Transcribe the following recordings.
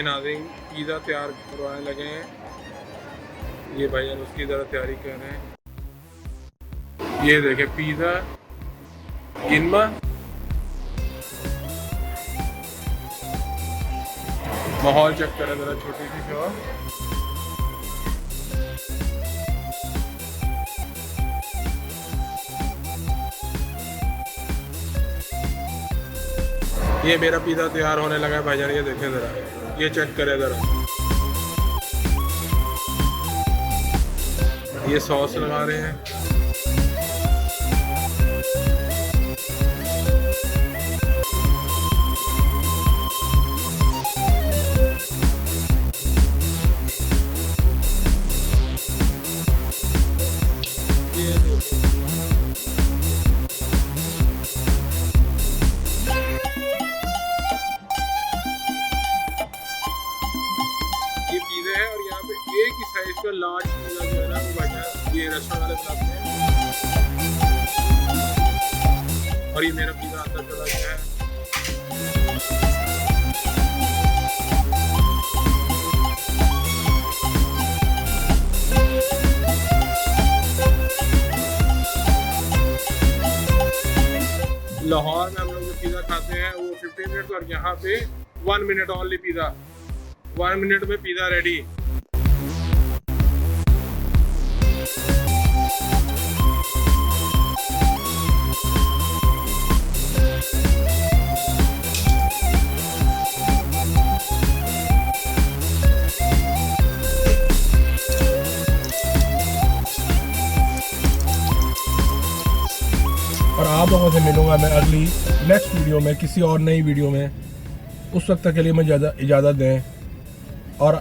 नाज़रीन पिज़्ज़ा तैयार करवाने लगे हैं। ये भाईजान उसकी ज़रा तैयारी कर रहे हैं। ये देखें पिज़्ज़ा गिनमा माहौल चेक करें ज़रा, छोटी सी शॉप। ये मेरा पिज़्ज़ा तैयार होने लगा है भाईजान, ये देखें ज़रा, ये चेक करें ज़रा। ये सॉस लगा रहे हैं। ये पिज़्ज़ा है और यहाँ पे एक ही साइज का लार्ज पिज़्ज़ा जो है ना वो भाईजान ये रेस्टोरेंट वाले बनाते हैं। और ये मेरा पिज़्ज़ा अंदर चला गया है। लाहौर में हम लोग जो पिज़्ज़ा खाते हैं वो 15 मिनट और यहाँ पे 1 मिनट ओनली पिज़्ज़ा, 1 मिनट में पिज़्ज़ा रेडी। और आप लोगों से मिलूंगा मैं अगली नेक्स्ट वीडियो में, किसी और नई वीडियो में। उस वक्त तक के लिए मुझे इजाज़त दें और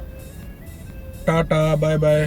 टाटा बाय बाय।